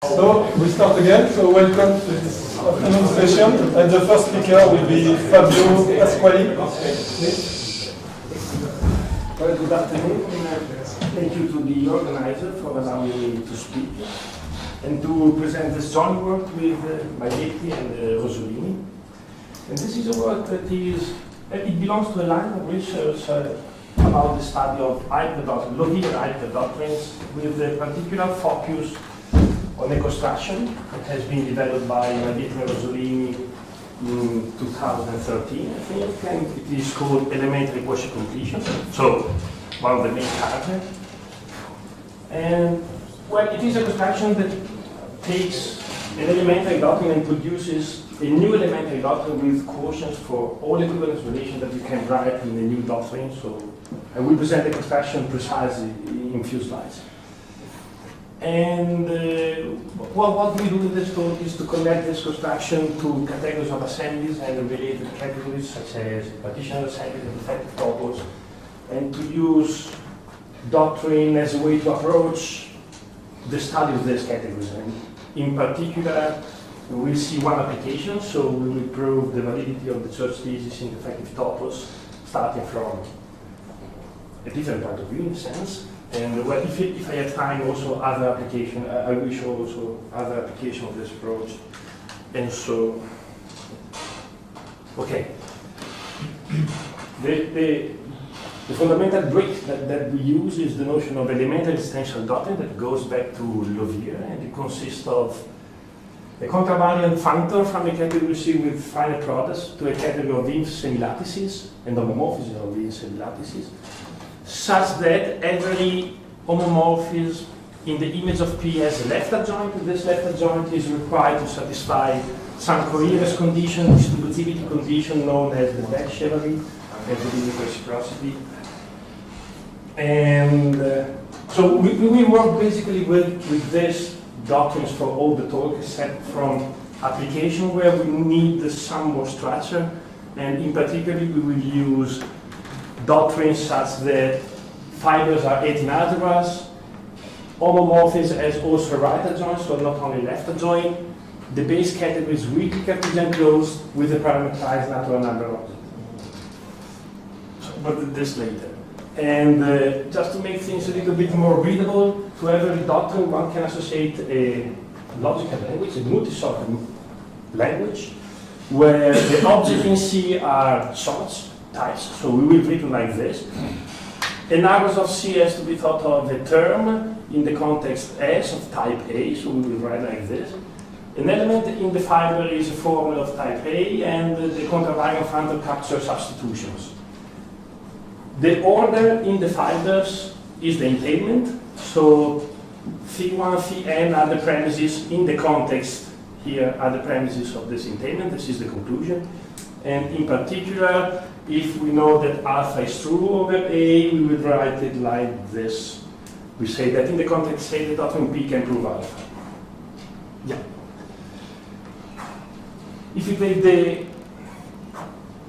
So we start again. So welcome to this afternoon session, and the first speaker will be Fabio Pasquali. Well, good afternoon. Thank you to the organizer for allowing me to speak and to present this joint work with Maietti and Rosolini. And this is a work that it belongs to a line of research about the study of logical hyperdoctrines with a particular focus on a construction that has been developed by Maietti and Rosolini in 2013, I think, and it is called elementary quotient completion. So, one of the main characters. And, well, it is a construction that takes an elementary doctrine and produces a new elementary doctrine with quotients for all equivalence relations that you can write in a new doctrine. So, I will present the construction precisely in a few slides. And well, what we do in this talk is to connect this construction to categories of assemblies and related categories such as partitional assemblies and effective topos, and to use doctrine as a way to approach the study of these categories. And in particular, we'll see one application, so we will prove the validity of the search thesis in effective topos, starting from a different point of view in a sense. And well, if I have time, also other application, I will show also other application of this approach. And so, okay. The fundamental brick that we use is the notion of elementary existential doctrine that goes back to Lovier, and it consists of a contravariant functor from a category C with finite products to a category of semi-lattices and homomorphisms of these semi-lattices, such that every homomorphism in the image of P has a left adjoint, and this left adjoint is required to satisfy some coherence condition, distributivity condition known as the Beck-Chevalier, as the limit reciprocity. And so we work basically with these doctrines for all the talk, except from application where we need some more structure, and in particular we will use doctrines such that fibers are 18 algebras, homomorphism as also right adjoint, so not only left adjoint. The base category is weakly Cartesian closed with a parameterized natural number object. But this later. And just to make things a little bit more readable, to every doctrine one can associate a logical language, a multi-sort language, where the objects in C are sorts, types, so we will written like this. An arrows of C has to be thought of a term in the context S of type A, so we will write like this. An element in the fiber is a formula of type A, and the contravariant functor captures substitutions. The order in the fibers is the entailment, so phi1, phi(n) are the premises in the context. Here are the premises of this entailment. This is the conclusion. And in particular, if we know that alpha is true over A, we will write it like this. We say that in the context A, the doctrine P can prove alpha. Yeah. If you take the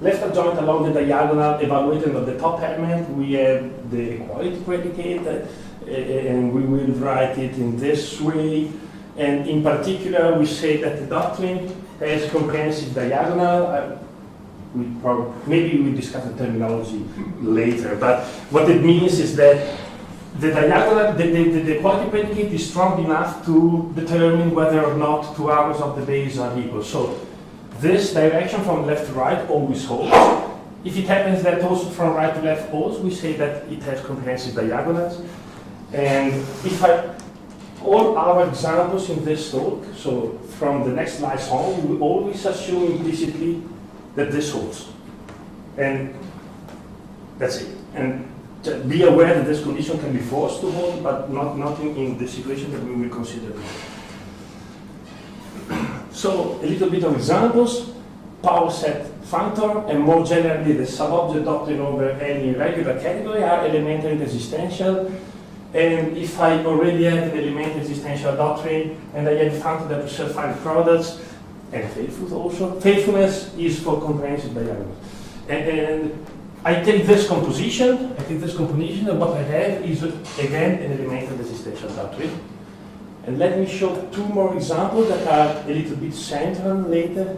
left adjoint along the diagonal evaluated of the top element, we have the equality predicate, and we will write it in this way. And in particular, we say that the doctrine has comprehensive diagonal. Maybe we'll discuss the terminology later, but what it means is that the diagonal, the equality predicate is strong enough to determine whether or not two arrows of the base are equal. So this direction from left to right always holds. If it happens that also from right to left holds, we say that it has comprehensive diagonals. And if all our examples in this talk, so from the next slides on, we always assume implicitly that this holds. And that's it. And be aware that this condition can be forced to hold, but not in the situation that we will consider. So, a little bit of examples. Power set functor, and more generally the subobject doctrine over any regular category are elementary and existential. And if I already have an elementary existential doctrine, and I have a functor that preserves finite products, and faithfulness also. Faithfulness is for comprehensive diagonal. And I take this composition, and what I have is again an elementary existential doctrine. And let me show two more examples that are a little bit central later.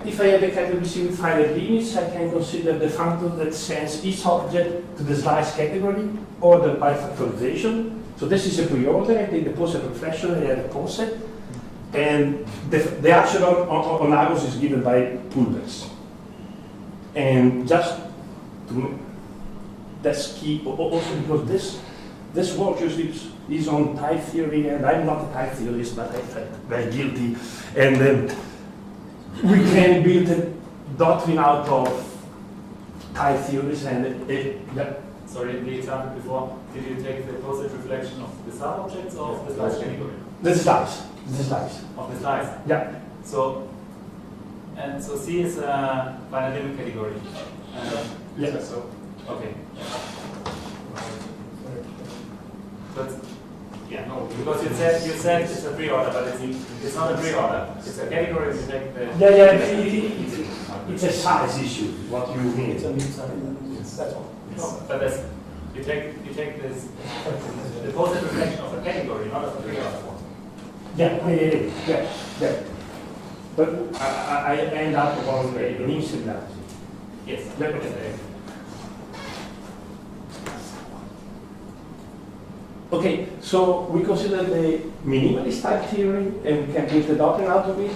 If I have a category C with finite limits, I can consider the functor that sends each object to the slice category ordered by factorization. So this is a pre-order. I take the poset reflection, I have a poset. And the action on arrows is given by pullbacks. And just to, that's key also because this work usually is on type theory, and I'm not a type theorist, but I felt very guilty. And we can build a doctrine out of type theories and yeah. Sorry, in the example before, did you take the poset reflection of the sub-objects or of the slice category? The slice. The slice. Of the slice? Yeah. So C is a finite limit category. Yeah. So, okay. But, yeah, no, because you said it's a pre-order, but it's not a pre-order. It's a category, you take the... Yeah, it's a size issue, what you mean. That's all. No, but that's, you take this, the poset reflection of a category, not of a pre-order one. Yeah. But I end up on an insularity. Yes. Okay, so we consider the minimalist type theory, and we can build the doctrine out of it.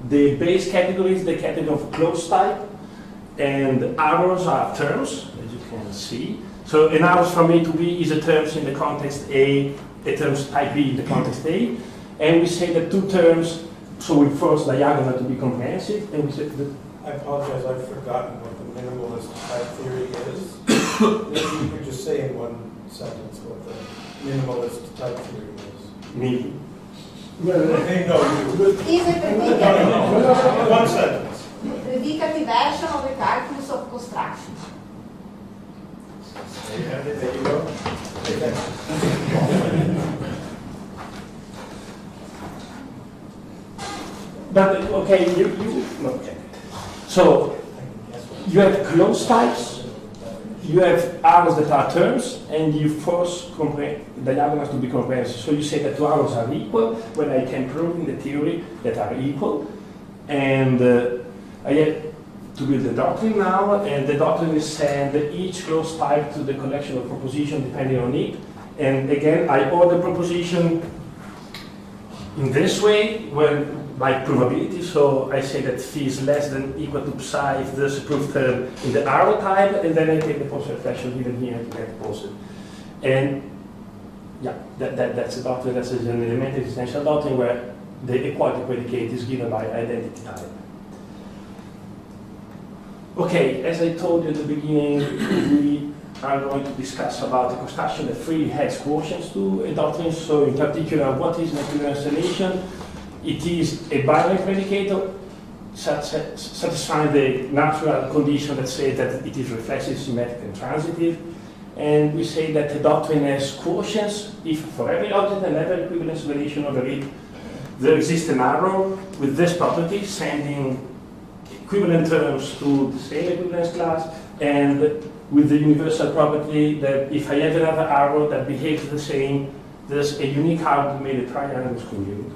The base category is the category of closed type, and arrows are terms, as you can see. So an arrows from A to B is a terms in the context A terms type B in the context A, and we say that two terms, so we force diagonal to be comprehensive, and we say that. I apologize, I've forgotten what the minimalist type theory is. Maybe you could just say in one sentence what the minimalist type theory is. Me. Hey, no, you. Is a predicative. No. One sentence. Predicative version of the calculus of construction. There you go. But okay, okay. So you have closed types, you have arrows that are terms, and you force diagonals to be comprehensive. So you say that two arrows are equal when I can prove in the theory that are equal, and I have to build the doctrine now, and the doctrine is send each closed type to the collection of proposition depending on it. And again, I order proposition in this way by probability. So I say that phi is less than equal to psi if there's a proof term in the arrow type, and then I take the poset reflection given here to get the poset. And yeah, that's a doctrine, that's an elementary existential doctrine where the equality predicate is given by identity type. Okay, as I told you at the beginning, we are going to discuss about the construction that freely has quotients to a doctrine. So in particular, what is an equivalence relation? It is a binary predicator satisfying the natural condition that says that it is reflexive, symmetric, and transitive. And we say that the doctrine has quotients if for every object and every equivalence relation over it, there exists an arrow with this property, sending equivalent terms to the same equivalence class, and with the universal property that if I have another arrow that behaves the same, there's a unique arrow that made a triangle commute.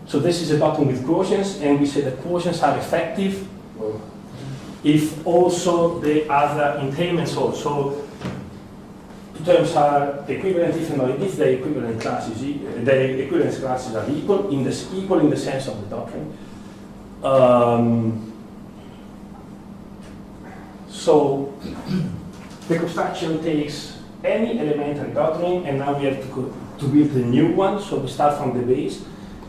So this is a doctrine with quotients, and we say that quotients are effective if also the other entailments hold. So two terms are equivalent if and only if the equivalent classes, the equivalence classes are equal in the sense of the doctrine. So the construction takes any elementary doctrine, and now we have to build a new one. So we start from the base.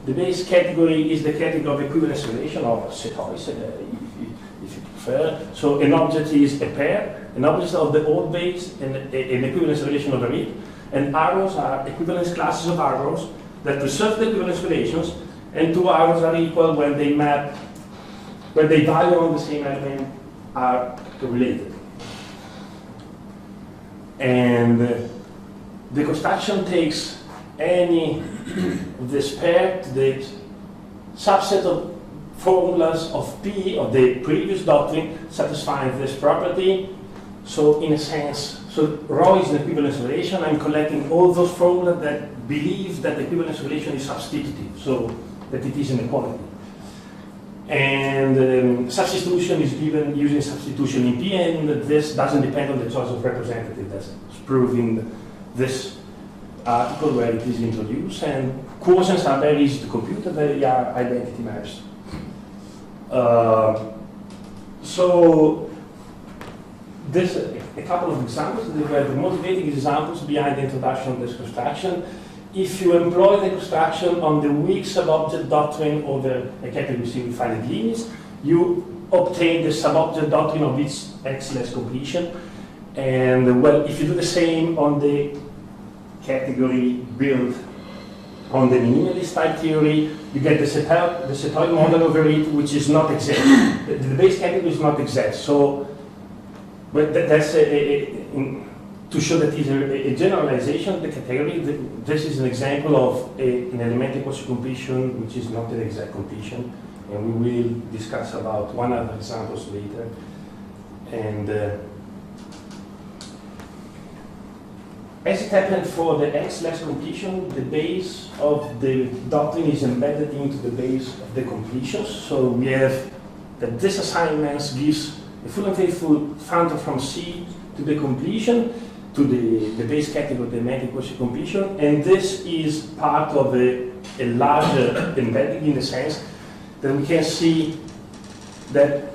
The base category is the category of equivalence relation, or setoids, if you prefer. So an object is a pair, an object of the old base, and an equivalence relation over it. And arrows are equivalence classes of arrows that preserve the equivalence relations, and two arrows are equal when they map, when they value on the same element are related. And the construction takes any of this pair to the subset of formulas of P of the previous doctrine satisfying this property. So in a sense, So rho is an equivalence relation. I'm collecting all those formulas that believe that the equivalence relation is substitutive, so that it is an equality. And substitution is given using substitution in P, and this doesn't depend on the choice of representative. That's proved in this article where it is introduced. And quotients are very easy to compute, they are identity maps. So this a couple of examples. They were the motivating examples behind the introduction of this construction. If you employ the construction on the weak subobject doctrine over a category C with finite limits, you obtain the subobject doctrine of its X-less completion. And well, if you do the same on the category built on the minimalist type theory, you get the setoid model over it, which is not exact. The base category is not exact. So, but that's to show that it's a generalization of the category. This is an example of an elementary quotient completion, which is not an exact completion, and we will discuss about one other examples later. And as it happened for the X-less completion, the base of the doctrine is embedded into the base of the completions. So we have that this assignment gives a full and faithful phantom from C to the completion, to the base category, the elementary quotient completion, and this is part of a larger embedding in the sense that we can see that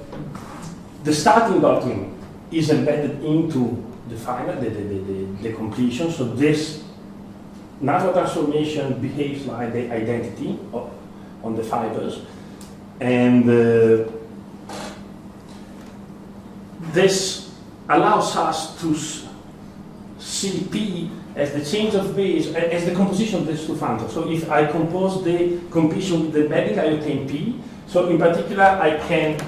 the starting doctrine is embedded into the final, the completion. So this natural transformation behaves like the identity on the fibers, and this allows us to see P as the change of base, as the composition of these two phantoms. So if I compose the completion with the embedding, I obtain P. So in particular, I can,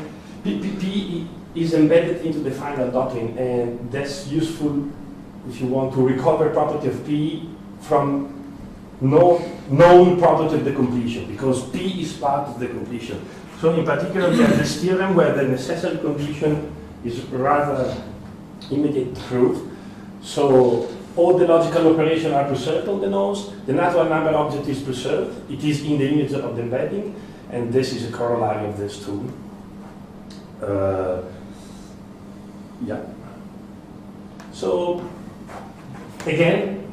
P is embedded into the final doctrine, and that's useful if you want to recover property of P from known property of the completion, because P is part of the completion. So in particular, we have this theorem where the necessary condition is rather immediate proof. So all the logical operations are preserved on the nodes, the natural number object is preserved, it is in the image of the embedding, and this is a corollary of this too. Yeah. So again,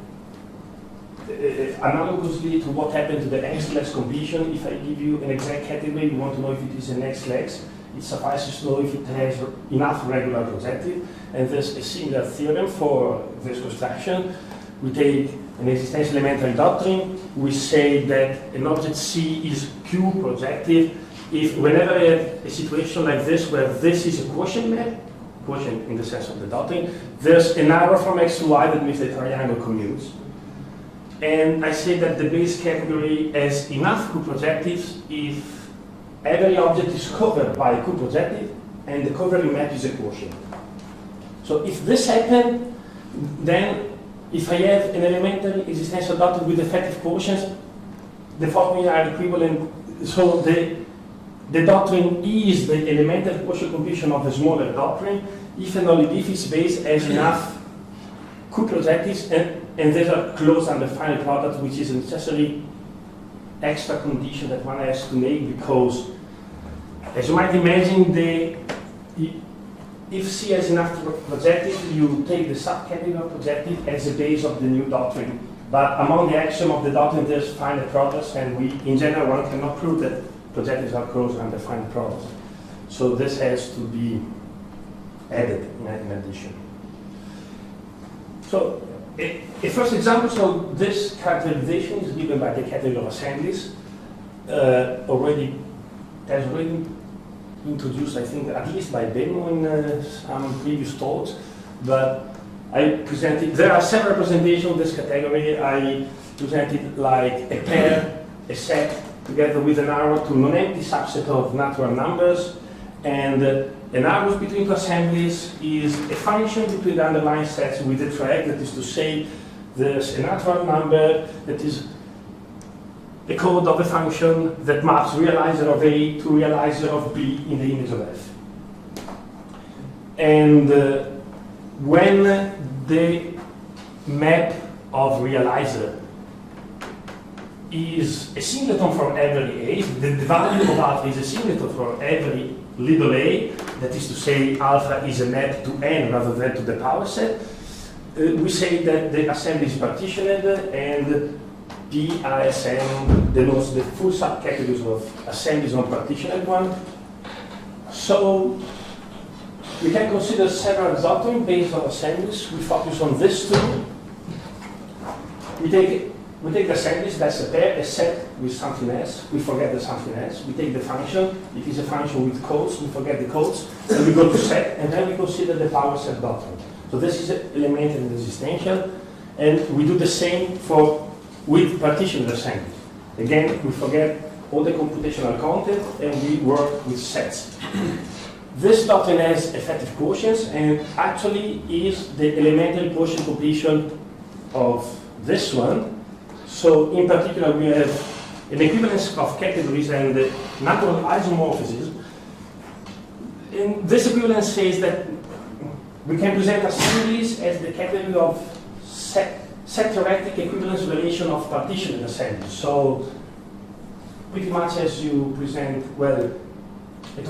analogously to what happened to the X-less completion, if I give you an exact category, you want to know if it is an X-less, it suffices to know if it has enough regular projective, and there's a similar theorem for this construction. We take an existential elementary doctrine, we say that an object C is Q projective if whenever I have a situation like this where this is a quotient map, quotient in the sense of the doctrine, there's an arrow from X to Y that means the triangle commutes. And I say that the base category has enough Q-projectives if every object is covered by a Q-projective and the covering map is a quotient. So if this happens, then if I have an elementary existential doctrine with effective quotients, the following are equivalent. So the doctrine is the elementary quotient completion of the smaller doctrine if and only if its base has enough Q-projectives and these are closed under final product, which is a necessary extra condition that one has to make, because as you might imagine, if C has enough projective, you take the subcategory of projective as the base of the new doctrine. But among the axiom of the doctrine, there's finite products, and in general, one cannot prove that projectives are closed under finite products. So this has to be added in addition. So a first example, so this characterization is given by the category of assemblies. Has already introduced, I think, at least by Beno in some previous talks, but I presented, there are several representations of this category. I presented like a pair, a set, together with an arrow to non-empty subset of natural numbers, and an arrow between two assemblies is a function between the underlying sets with a track, that is to say, there's a natural number that is a code of a function that maps realizer of A to realizer of B in the image of F. And when the map of realizer is a singleton for every a, the value of alpha is a singleton for every little a, that is to say alpha is a map to n rather than to the power set, we say that the assembly is partitioned and PISM denotes the full subcategories of assemblies on partitioned one. So we can consider several doctrines based on assemblies. We focus on this two. We take assemblies, that's a pair, a set with something else. We forget the something else. We take the function, it is a function with codes, we forget the codes, and we go to set, and then we consider the power set doctrine. So this is elementary and existential, and we do the same with partitioned assemblies. Again, we forget all the computational content, and we work with sets. This doctrine has effective quotients, and actually is the elementary quotient completion of this one. So in particular, we have an equivalence of categories and natural isomorphism. And this equivalence says that we can present assemblies as the category of set-theoretic equivalence relation of partitioned assemblies. So pretty much as you present, well, an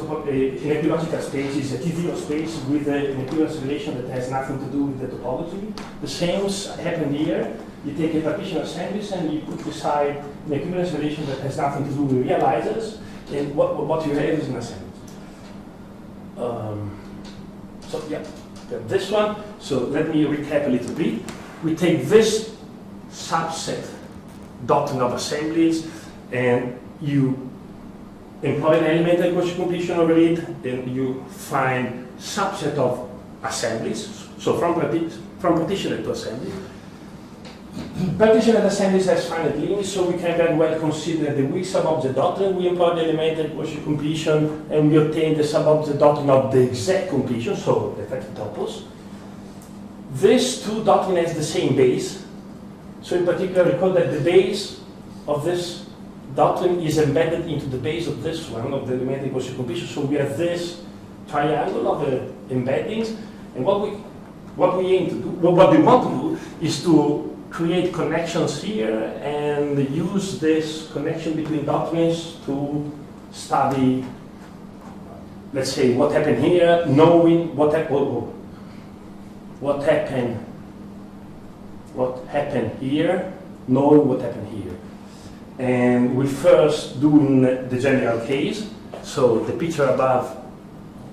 ecological space is a trivial space with an equivalence relation that has nothing to do with the topology. The same happened here. You take a partition assemblies and you put beside an equivalence relation that has nothing to do with realizers, and what you have is an assembly. So yeah, this one. So let me recap a little bit. We take this subset doctrine of assemblies, and you employ an elementary quotient completion over it, and you find subset of assemblies. So from partitioned to assembly. Partitioned assemblies has finite limits, so we can very well consider the weak subobject doctrine. We employ the elementary quotient completion, and we obtain the subobject doctrine of the exact completion, so the effective topos. These two doctrines has the same base. So in particular, recall that the base of this doctrine is embedded into the base of this one, of the elementary quotient completion. So we have this triangle of embeddings, and what we aim to do, what we want to do, is to create connections here and use this connection between doctrines to study, let's say, what happened here, knowing what happened here, knowing what happened here. And we first do the general case. So the picture above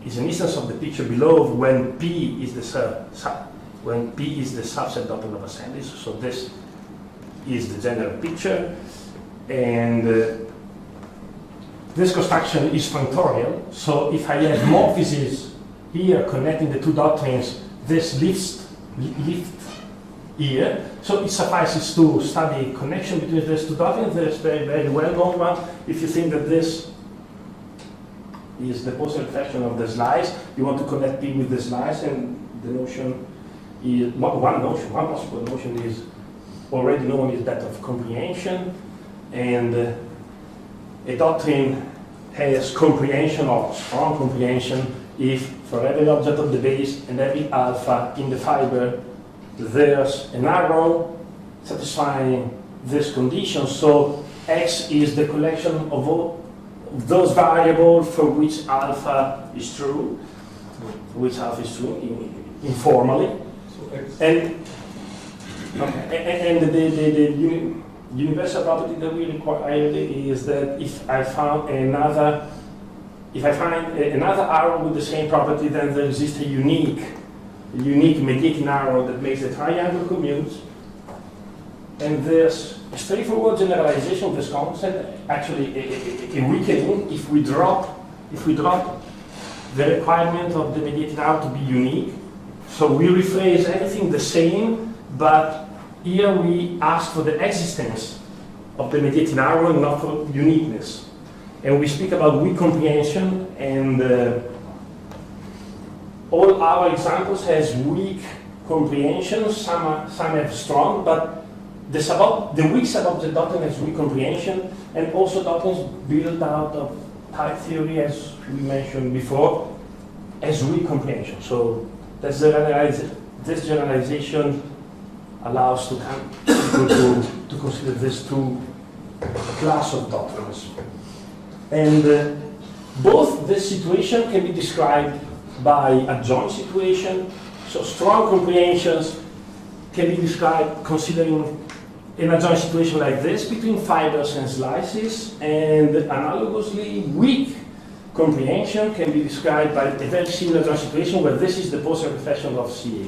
is an instance of the picture below when P is the subset doctrine of assemblies. So this is the general picture, and this construction is functorial. So if I have morphisms here connecting the two doctrines, this lift here. So it suffices to study connection between these two doctrines. There's very, very well-known one. If you think that this is the post reflection of the slice, you want to connect P with the slice, and the notion is one possible notion is already known, is that of comprehension, and a doctrine has comprehension or strong comprehension if for every object of the base and every alpha in the fiber there's an arrow satisfying this condition. So X is the collection of all those variables for which alpha is true, informally. And the universal property that we require is that if I find another arrow with the same property, then there exists a unique mediating arrow that makes the triangle commute. And there's a straightforward generalization of this concept, actually a weakening if we drop the requirement of the mediating arrow to be unique. So we rephrase everything the same, but here we ask for the existence of the mediating arrow and not for uniqueness. And we speak about weak comprehension, and all our examples has weak comprehension. Some have strong, but the weak subobject doctrine has weak comprehension, and also doctrines built out of type theory, as we mentioned before, has weak comprehension. So that's the this generalization allows to consider these two class of doctrines. And both this situation can be described by a joint situation. So strong comprehensions can be described considering an adjoint situation like this between fibers and slices, and analogously weak comprehension can be described by a very similar adjoint situation where this is the posterior reflection of CA.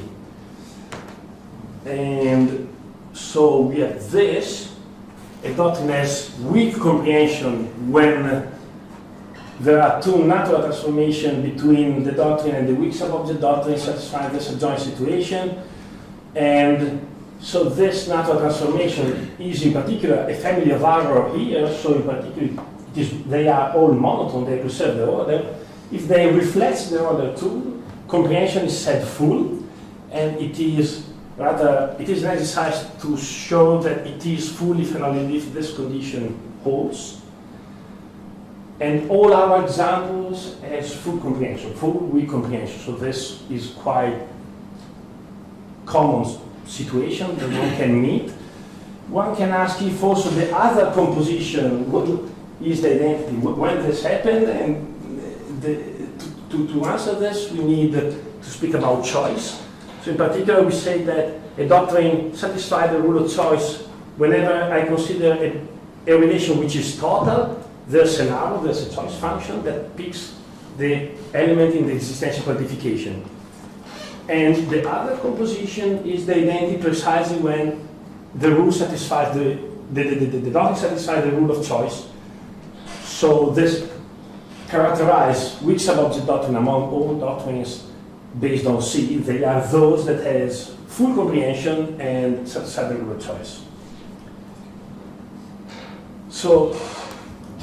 And so we have this. A doctrine has weak comprehension when there are two natural transformations between the doctrine and the weak subobject doctrine satisfying this adjoint situation. And so this natural transformation is in particular a family of error here. So in particular, they are all monotone, they preserve the order. If they reflect the order too, comprehension is said full, and it is rather, it is an exercise to show that it is full if and only if this condition holds. And all our examples has full comprehension, full weak comprehension. So this is quite common situation that one can meet. One can ask if also the other composition, what is the identity, when this happened, and to answer this we need to speak about choice. So in particular we say that a doctrine satisfies the rule of choice whenever I consider a relation which is total. There's an arrow, there's a choice function that picks the element in the existential quantification. And the other composition is the identity precisely when the rule satisfies the doctrine satisfies the rule of choice. So this characterize which subobject doctrine among all doctrines based on C. They are those that has full comprehension and satisfy the rule of choice. So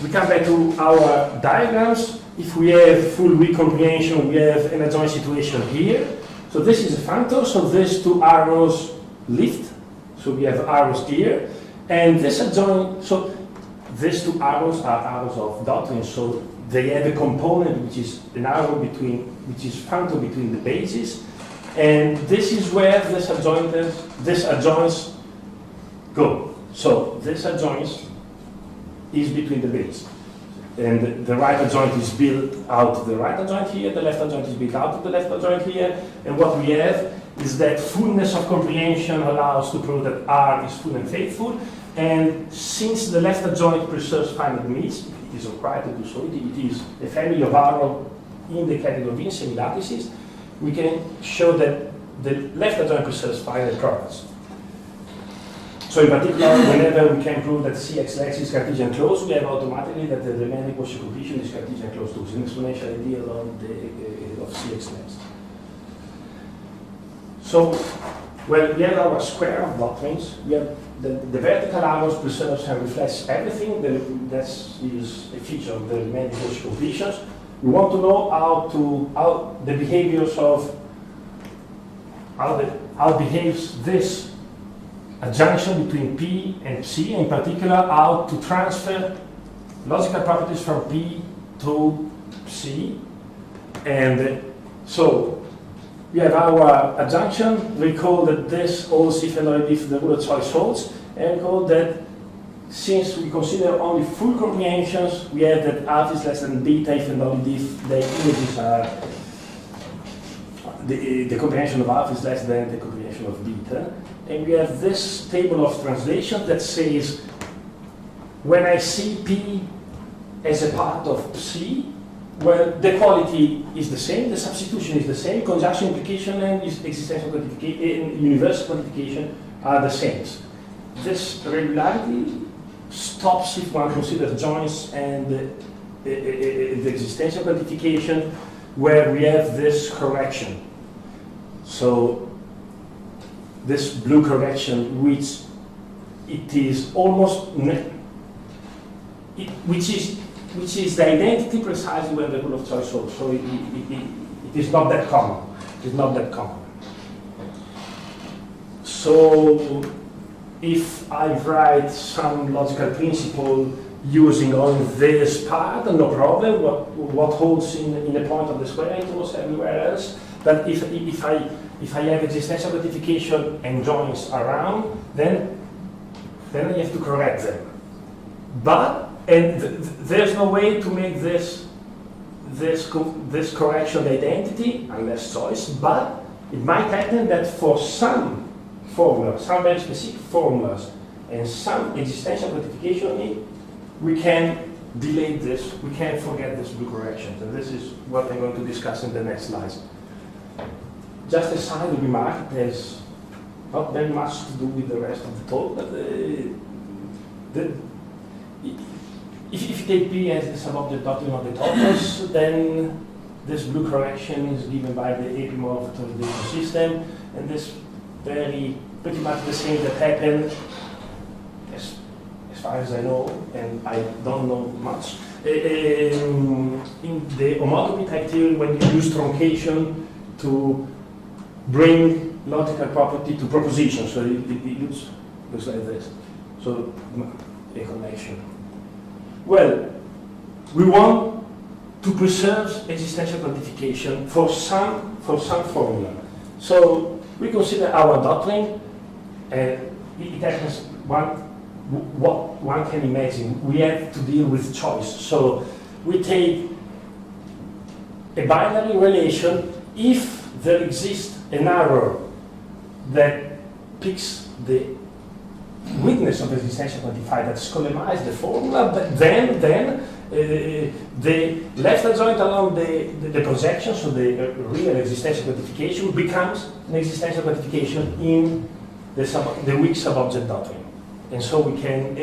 we come back to our diagrams. If we have full weak comprehension, we have an adjoint situation here. So this is a functor, so these two arrows lift. So we have arrows here. And this adjoint, so these two arrows are arrows of doctrine, so they have a component which is an arrow between, which is functor between the bases. And this is where this adjoints go. So this adjoints is between the bases. And the right adjoint is built out of the right adjoint here, the left adjoint is built out of the left adjoint here, and what we have is that fullness of comprehension allows to prove that R is full and faithful, and since the left adjoint preserves finite limits, it is required to do so, it is a family of R in the category of insemi lattices, we can show that the left adjoint preserves finite products. So in particular, whenever we can prove that CX is Cartesian closed, we have automatically that the remaining quotient coefficient is Cartesian closed too. It's an exponential ideal of CX. So, well, we have our square of doctrines. We have the vertical arrows preserves and reflects everything. That is a feature of the remaining quotient coefficients. We want to know how the behaviors of how behaves this adjunction between P and C, in particular how to transfer logical properties from P to C. And so we have our adjunction. We call that this holds if and only if the rule of choice holds, and we call that since we consider only full comprehensions, we have that alpha is less than beta if and only if the images are the comprehension of alpha is less than the comprehension of beta. And we have this table of translation that says when I see P as a part of C, well, the quality is the same, the substitution is the same, conjunction implication and existential quantification, universal quantification are the same. This regularity stops if one considers joints and the existential quantification where we have this correction. So this blue correction, which it is almost, which is the identity precisely when the rule of choice holds. So it is not that common. It is not that common. So if I write some logical principle using only this part, no problem. What holds in the point of the square, it holds everywhere else. But if I if I have existential quantification and joins around, then I have to correct them. But there's no way to make this correction identity unless choice. But it might happen that for some formulas, some very specific formulas, and some existential quantification, we can delay this. We can forget this blue corrections, and this is what I'm going to discuss in the next slides. Just a side remark, there's not very much to do with the rest of the talk, but if you take P as the subobject doctrine of the topos, then this blue correction is given by the epimorph authorization system, and this pretty much the same that happened, as far as I know, and I don't know much, in the homotopy type theory when you use truncation to bring logical property to proposition, so it looks like this. So a connection. Well, we want to preserve existential quantification for some formula. So we consider our doctrine, and it happens what one can imagine. We have to deal with choice. So we take a binary relation if there exists an error that picks the weakness of existential quantified that Skolemize the formula, but then the left adjoint along the projection, so the real existential quantification, becomes an existential quantification in the weak subobject doctrine, and so we can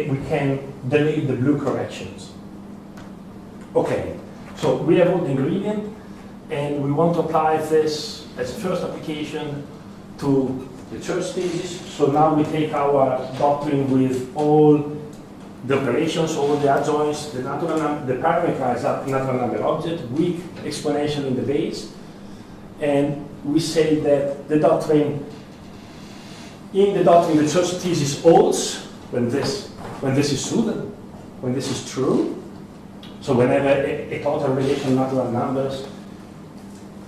delay the blue corrections. Okay, so we have all the ingredient, and we want to apply this as a first application to the church thesis. So now we take our doctrine with all the operations, all the adjoints, the parameterized natural number object, weak exponential in the base, and we say that the doctrine the church thesis holds when this is true. So whenever a total relation natural numbers,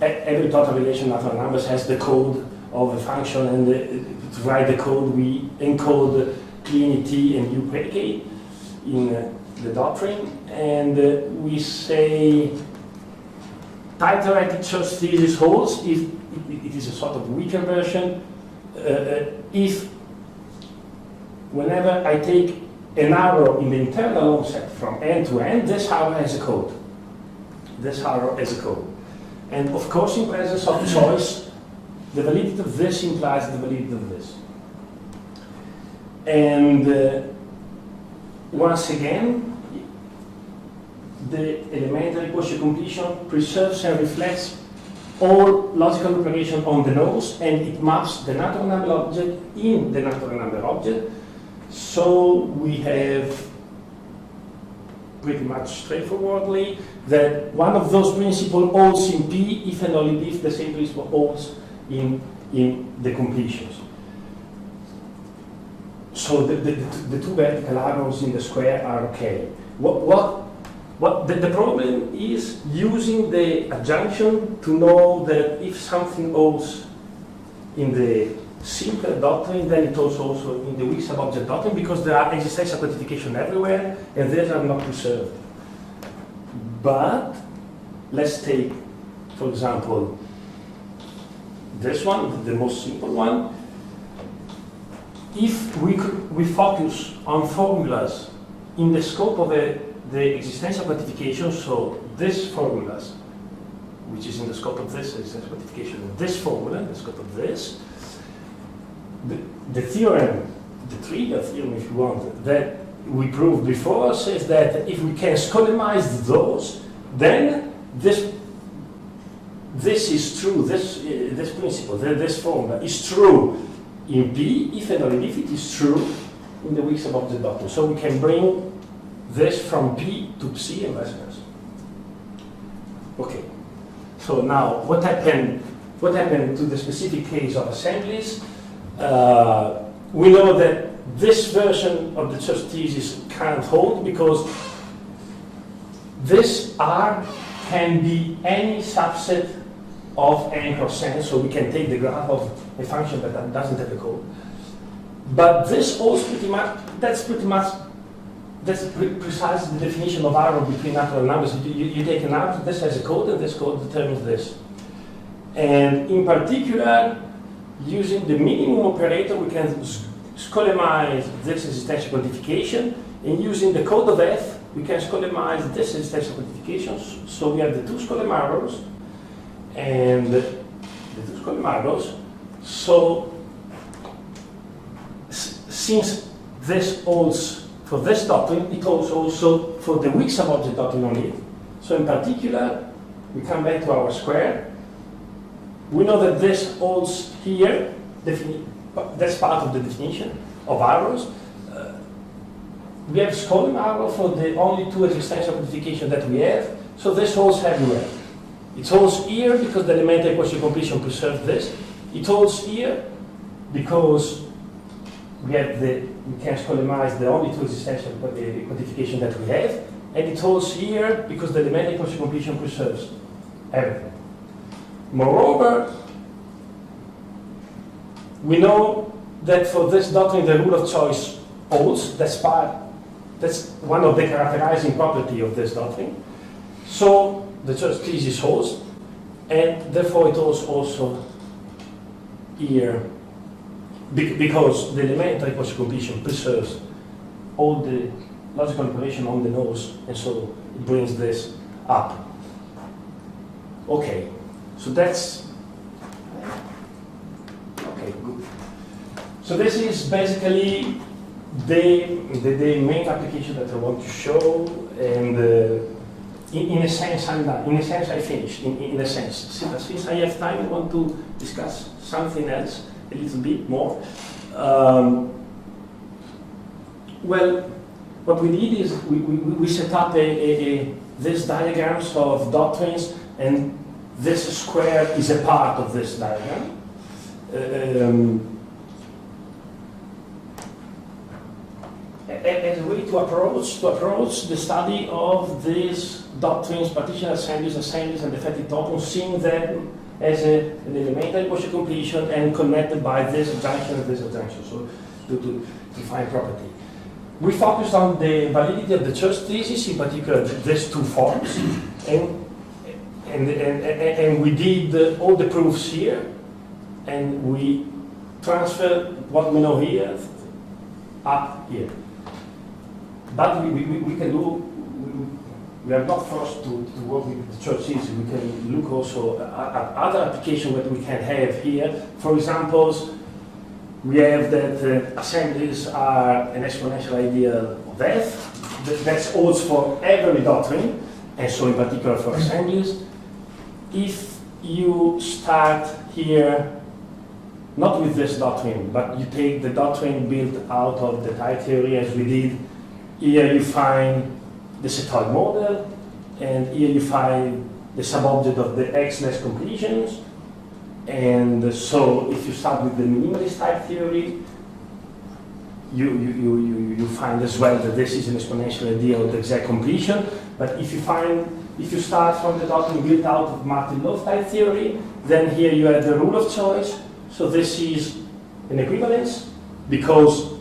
every total relation natural numbers has the code of a function, and to write the code we encode clean T and U predicate in the doctrine, and we say tight-directed church thesis holds if it is a sort of weaker version, if whenever I take an arrow in the internal offset from end to end, this arrow has a code. And of course, in presence of choice, the validity of this implies the validity of this. And once again, the elementary quotient completion preserves and reflects all logical operation on the nose, and it maps the natural number object in the natural number object. So we have pretty much straightforwardly that one of those principles holds in P if and only if the same principle holds in the completions. So the two vertical arrows in the square are okay. The problem is using the adjunction to know that if something holds in the simpler doctrine, then it holds also in the weak subobject doctrine, because there are existential quantification everywhere, and these are not preserved. But let's take, for example, this one, the most simple one. If we focus on formulas in the scope of the existential quantification, so these formulas, which is in the scope of this existential quantification, this formula in the scope of this, the theorem, the trivial theorem, if you want, that we proved before, says that if we can Skolemize those, then this is true, this principle, this formula is true in P, if and only if it is true in the weak subobject doctrine. So we can bring this from P to C and vice versa. Okay. So now, what happened to the specific case of assemblies? We know that this version of the church thesis can't hold, because this R can be any subset of n cross n, so we can take the graph of a function that doesn't have a code. But this holds pretty much, that's precisely the definition of arrow between natural numbers. You take an arrow, this has a code, and this code determines this. And in particular, using the minimum operator, we can Skolemize this existential quantification, and using the code of F, we can Skolemize this existential quantification. So we have the two Skolem arrows, and the two Skolem arrows. So since this holds for this doctrine, it holds also for the weak subobject doctrine on it. So in particular, we come back to our square. We know that this holds here, that's part of the definition of arrows. We have Skolem arrow for the only two existential quantification that we have, so this holds everywhere. It holds here because the elementary quotient completion preserves this. It holds here because we can Skolemize the only two existential quantification that we have, and it holds here because the elementary quotient completion preserves everything. Moreover, we know that for this doctrine the rule of choice holds. That's one of the characterizing property of this doctrine. So the choice thesis holds, and therefore it holds also here, because the elementary quotient completion preserves all the logical operation on the nose, and so it brings this up. Okay, so that's okay, good. So this is basically the main application that I want to show, and in a sense I'm done. In a sense I finished. In a sense, since I have time, I want to discuss something else a little bit more. Well, what we did is we set up these diagrams of doctrines, and this square is a part of this diagram. As a way to approach the study of these doctrines, partition assemblies, and defective topos, seeing them as an elementary quotient completion and connected by this adjunction and this adjunction, so to find property. We focused on the validity of the choice thesis, in particular these two forms, and we did all the proofs here, and we transferred what we know here up here. But we can do, we are not forced to work with the choice thesis. We can look also at other applications that we can have here. For example, we have that assemblies are an exponential ideal of F. That's also for every doctrine, and so in particular for assemblies. If you start here, not with this doctrine, but you take the doctrine built out of the type theory as we did, here you find the setoid model, and here you find the subobject of the X-less completions. And so if you start with the minimalist type theory, you find as well that this is an exponential ideal of the exact completion. But if you start from the doctrine built out of Martin-Löf type theory, then here you have the rule of choice. So this is an equivalence, because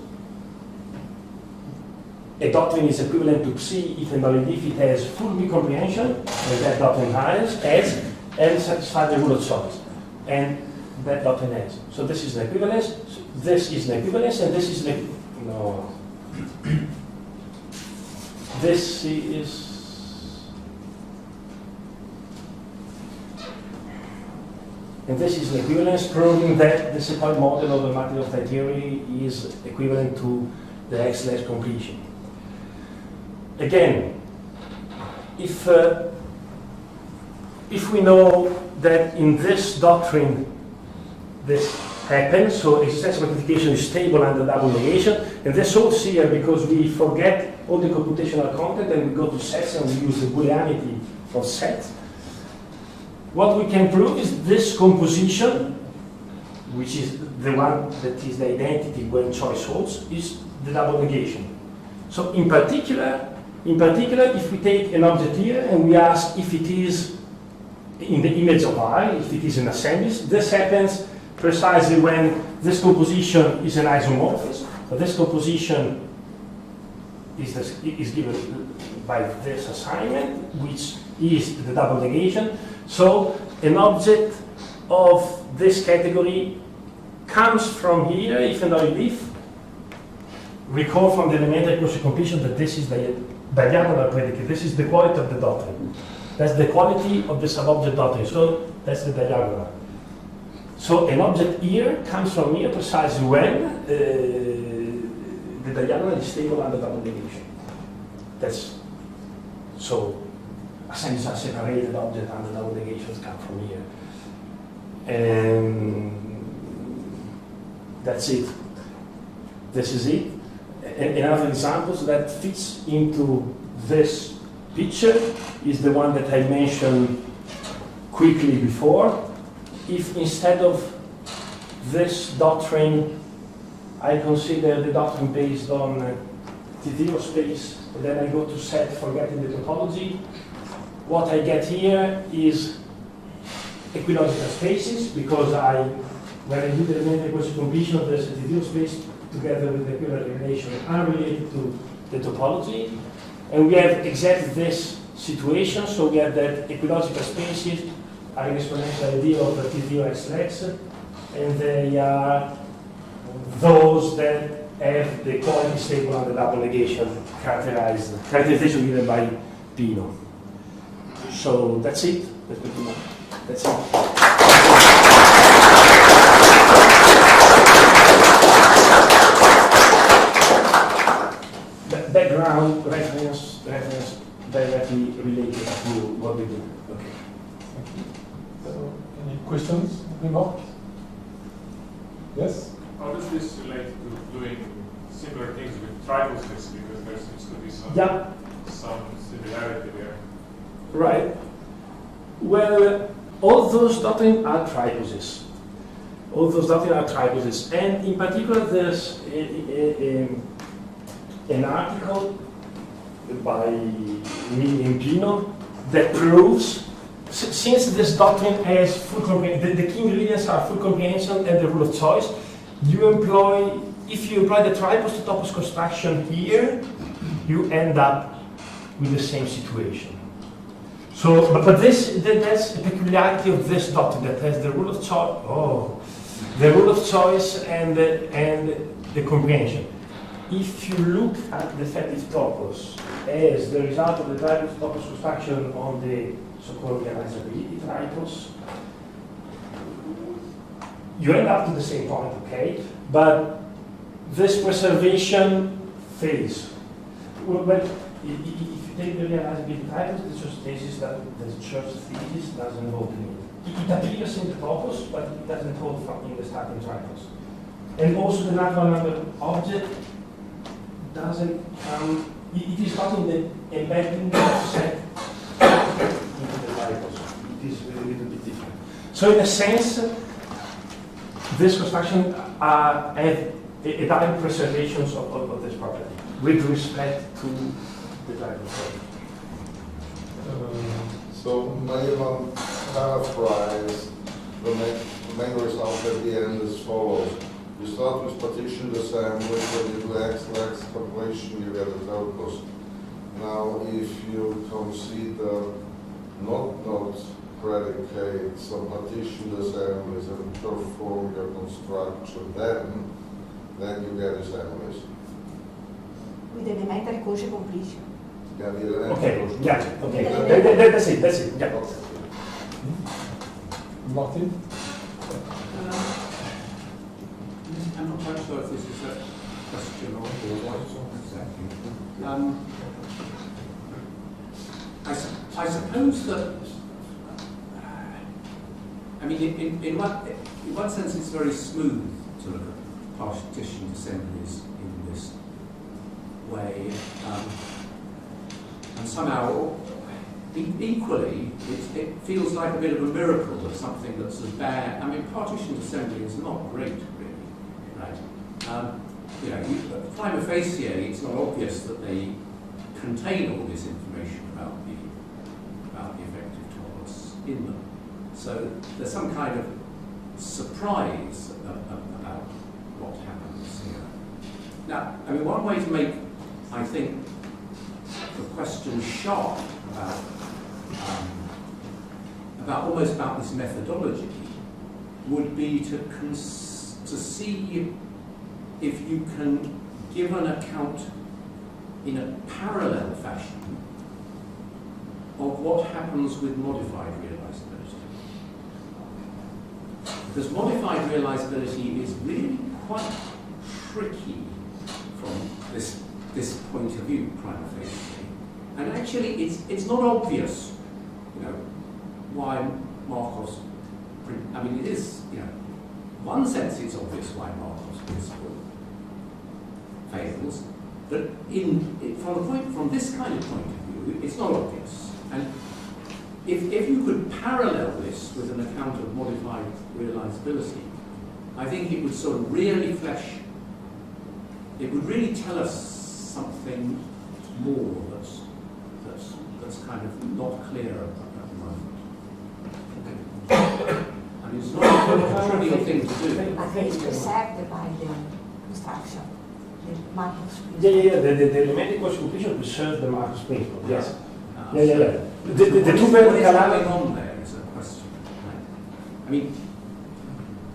a doctrine is equivalent to Psi if and only if it has full comprehension, and that doctrine has, and satisfies the rule of choice, and that doctrine has. So this is an equivalence, this is an equivalence, and this is an no. This is and this is an equivalence, proving that the setoid model of the Martin-Löf type theory is equivalent to the X-less completion. Again, if we know that in this doctrine this happens, so existential quantification is stable under double negation, and this holds here because we forget all the computational content and we go to sets and we use the Booleanity of sets. What we can prove is this composition, which is the one that is the identity when choice holds, is the double negation. So in particular, if we take an object here and we ask if it is in the image of I, if it is an assemblies. This happens precisely when this composition is an isomorphism. So this composition is given by this assignment, which is the double negation. So an object of this category comes from here, even though if recall from the elementary quotient completion that this is the diagonal predicate. This is the quality of the doctrine. That's the quality of the subobject doctrine. So that's the diagonal. So an object here comes from here precisely when the diagonal is stable under double negation. That's so assemblies are separated object under double negations come from here. And that's it. This is it. Another example that fits into this picture is the one that I mentioned quickly before. If instead of this doctrine, I consider the doctrine based on T0 space, and then I go to set forgetting the topology, what I get here is equilogical spaces, because when I do the elementary quotient completion, there's a T0 space together with the equivalent relation unrelated to the topology. And we have exactly this situation, so we have that equilogical spaces are an exponential idea of the T0 x, and they are those that have the quality stable under double negation characterization given by Pino. So that's it. That's it. Background reference directly related to what we do. Okay. Thank you. So, any questions, remarks? Yes? How does this relate to doing similar things with triposes? Because there seems to be some similarity there. Right. Well, all those doctrines are triposes. And in particular, there's an article by me and Pino that proves, since this doctrine has full comprehension, the key ingredients are full comprehension and the rule of choice, if you apply the tripos to topos construction here, you end up with the same situation. So, but that's a peculiarity of this doctrine that has the rule of choice, and the comprehension. If you look at the effective topos as the result of the tripos topos construction on the so-called realizability tripos, you end up to the same point, okay? But this preservation fails. But if you take the realizability tripos, the church thesis doesn't hold in it. It appears in the topos, but it doesn't hold in the starting tripos. And also the natural number object doesn't come, it is not in the embedding set into the tripos. It is a little bit different. So in a sense, this construction have a direct preservation of this property with respect to the tripos. So Maietti characterize the main result at the end as follows. You start with partitioned assembly, when you do x calculation, you get a topos. Now, if you consider not predicate some partitioned assemblies and perform your construction, then you get assemblies. With the elementary quotient completion. Yeah, the elementary Okay, quotient. yeah, okay. That's it, yeah. Martin? I'm not quite sure if this is a question or what exactly. I suppose that, I mean, in one sense it's very smooth to look at partitioned assemblies in this way, and somehow, equally, it feels like a bit of a miracle that something that's as bad. I mean, partitioned assembly is not great, really, right? Prima facie, it's not obvious that they contain all this information about the effective topos in them. So there's some kind of surprise about what happens here. Now, I mean, one way to make, I think, the question sharp almost about this methodology would be to see if you can give an account in a parallel fashion of what happens with modified realizability. Because modified realizability is really quite tricky from this point of view, prima facie. And actually, it's not obvious, you know, why Markov's, I mean, it is, you know, in one sense it's obvious why Markov's principle fails, but from this kind of point of view, it's not obvious. And if you could parallel this with an account of modified realizability, I think it would sort of really it would really tell us something more that's kind of not clear at the moment. I mean, it's not a trivial thing to do. I think it's preserved by the construction, the Markov's Yeah. The elementary completion preserves the Markov's principle. Yes. Yeah. The two vertical what is going on there is a question. Right? I mean,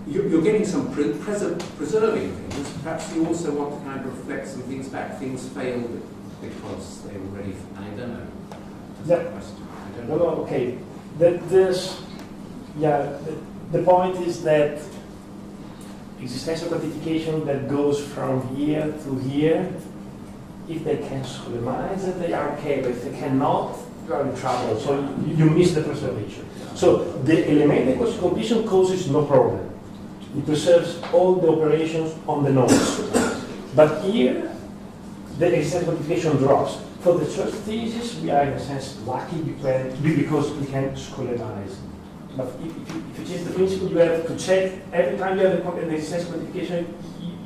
you're getting some preserving things. Perhaps you also want to kind of reflect some things back. Things failed because they were ready. I don't know. That's the question. I don't know. Okay. The point is that existential quantification that goes from here to here, if they can Skolemize, they are okay, but if they cannot, you are in trouble. So you miss the preservation. So the elementary completion causes no problem. It preserves all the operations on the nodes. But here, the existential quantification drops. For the first thesis, we are in a sense lucky because we can Skolemize. But if you change the principle, you have to check every time you have the existential quantification.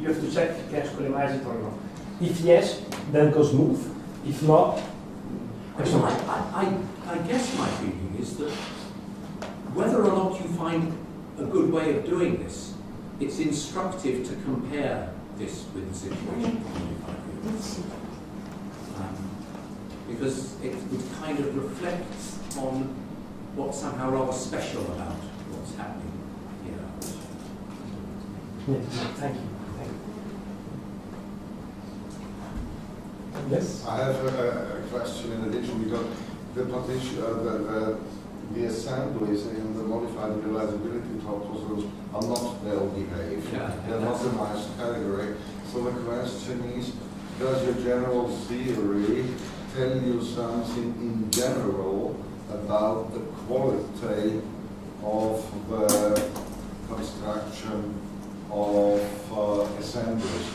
You have to check if you can Skolemize it or not. If yes, then go smooth. If not, I guess my feeling is that whether or not you find a good way of doing this, it's instructive to compare this with the situation because it would kind of reflect on what's somehow rather special about what's happening here. yes, thank you. Yes? I have a question in addition, because the assemblies in the modified realizability topos are not well behaved. Yeah. They're not a nice category. So the question is, does your general theory tell you something in general about the quality of the construction of assemblies?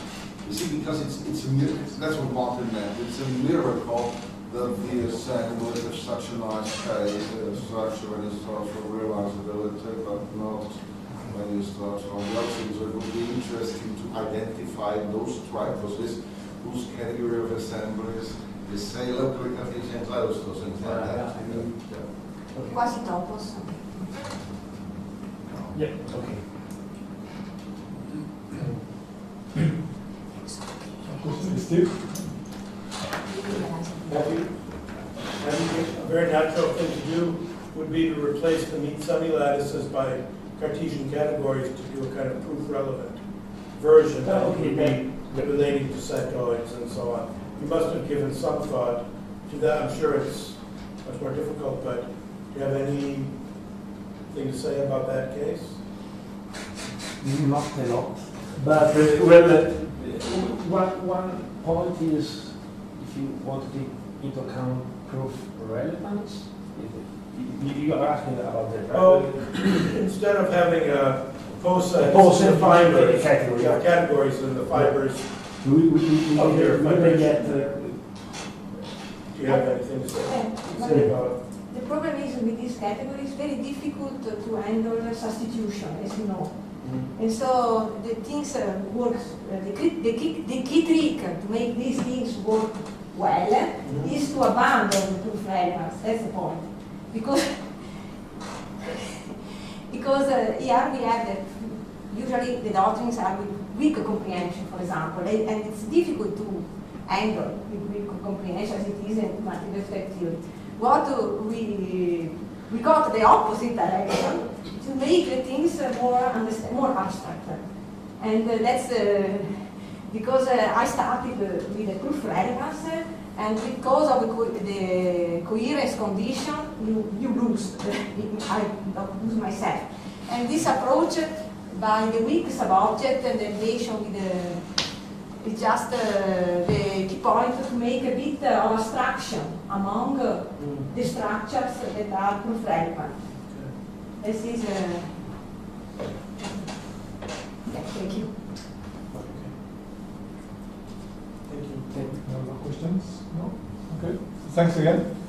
You see, because it's a miracle, that's what Martin meant. It's a miracle that the assemblies have such a nice structure when you start from realizability, but not when you start from the other things. So it would be interesting to identify those triposes whose category of assemblies is, say, locally contingent close or something like that. quasi topos. Yeah, okay. Steve? A very natural thing to do would be to replace the meet semi-lattices by Cartesian categories to do a kind of proof-relevant version that would be relating to setoids and so on. You must have given some thought to that. I'm sure it's much more difficult, but do you have anything to say about that case? Not a lot. But one point is, if you want to take into account proof relevance, you are asking about that, right? Oh, instead of having a post and fiber category. categories in the fibers, We may get. do you have anything to say about it? The problem is with this category, it's very difficult to handle substitution, as you know. And so the things work, the key trick to make these things work well is to abandon the proof relevance. That's the point. Because because here we have that usually the doctrines are with weak comprehension, for example, and it's difficult to handle with weak comprehension as it is in material effect theory. What we got the opposite direction to make the things more abstract, and that's because I started with the proof relevance, and because of the coherence condition, you lose. I don't lose myself. And this approach by the weak subobject and the relation with it's just the key point to make a bit of abstraction among the structures that are proof relevant. This is. Thank you. Thank you. No more questions? No? Okay. Thanks again.